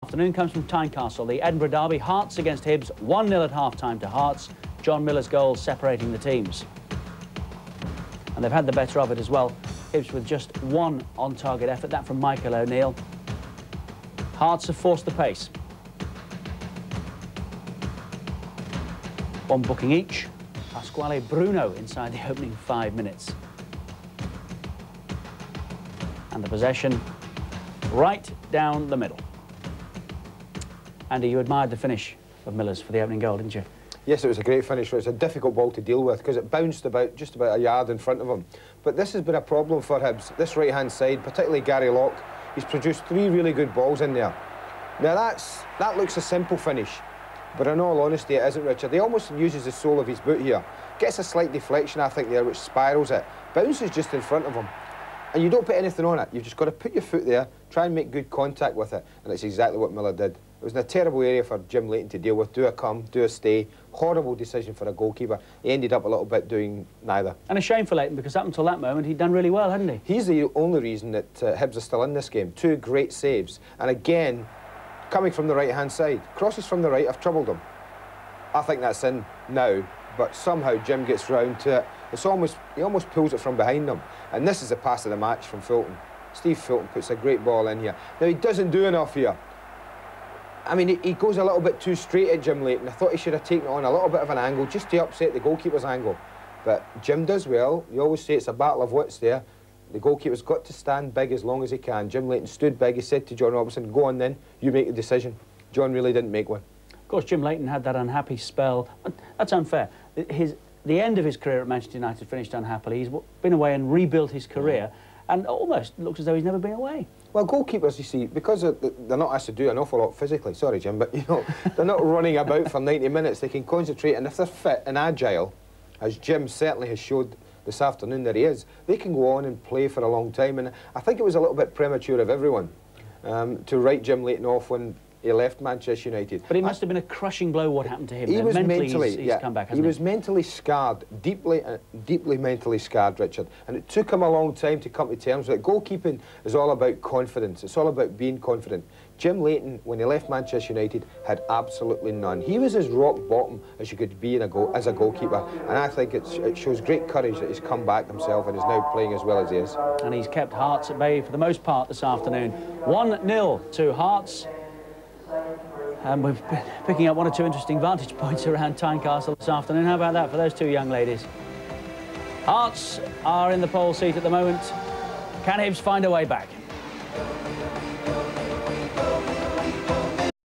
afternoon comes from Tynecastle. The Edinburgh derby, Hearts against Hibs, 1-0 at half-time to Hearts. John Miller's goal separating the teams. And they've had the better of it as well. Hibs with just one on-target effort, that from Michael O'Neill. Hearts have forced the pace. One booking each. Pasquale Bruno inside the opening 5 minutes. And the possession right down the middle. Andy, you admired the finish of Miller's for the opening goal, didn't you? Yes, it was a great finish. It's a difficult ball to deal with because it bounced just about a yard in front of him. But this has been a problem for Hibs. This right-hand side, particularly Gary Locke, he's produced 3 really good balls in there. Now that looks a simple finish, but in all honesty it isn't, Richard. He almost uses the sole of his boot here. Gets a slight deflection, I think, there, which spirals it. Bounces just in front of him. And you don't put anything on it. You've just got to put your foot there, try and make good contact with it. And it's exactly what Miller did. It was in a terrible area for Jim Leighton to deal with. Do a come, do a stay. Horrible decision for a goalkeeper. He ended up a little bit doing neither. And a shame for Leighton, because up until that moment he'd done really well, hadn't he? He's the only reason that Hibs are still in this game. 2 great saves. And again, coming from the right-hand side. Crosses from the right have troubled him. I think that's in now, but somehow Jim gets round to it. He almost pulls it from behind him. And this is the pass of the match from Fulton. Steve Fulton puts a great ball in here. Now, he doesn't do enough here. I mean, he goes a little bit too straight at Jim Leighton. I thought he should have taken it on a little bit of an angle just to upset the goalkeeper's angle. But Jim does well. You always say it's a battle of wits there. The goalkeeper's got to stand big as long as he can. Jim Leighton stood big. He said to John Robertson, go on then, you make the decision. John really didn't make one. Of course, Jim Leighton had that unhappy spell. That's unfair. The end of his career at Manchester United finished unhappily. He's been away and rebuilt his career, and almost looks as though he's never been away. Well, goalkeepers, you see, because they're not asked to do an awful lot physically, sorry, Jim, but, you know, they're not running about for 90 minutes. They can concentrate, and if they're fit and agile, as Jim certainly has showed this afternoon that he is, they can go on and play for a long time. And I think it was a little bit premature of everyone to write Jim Leighton off when he left Manchester United. But it must have been a crushing blow what happened to him. He was mentally, he's come back, hasn't he? He was mentally scarred, deeply mentally scarred, Richard. And it took him a long time to come to terms with it. Goalkeeping is all about confidence. It's all about being confident. Jim Leighton, when he left Manchester United, had absolutely none. He was as rock bottom as you could be as a goalkeeper. And I think it shows great courage that he's come back himself and is now playing as well as he is. And he's kept Hearts at bay for the most part this afternoon. 1-0 to Hearts. And we're picking up 1 or 2 interesting vantage points around Tynecastle this afternoon. How about that for those 2 young ladies? Hearts are in the pole seat at the moment. Can Hibs find a way back?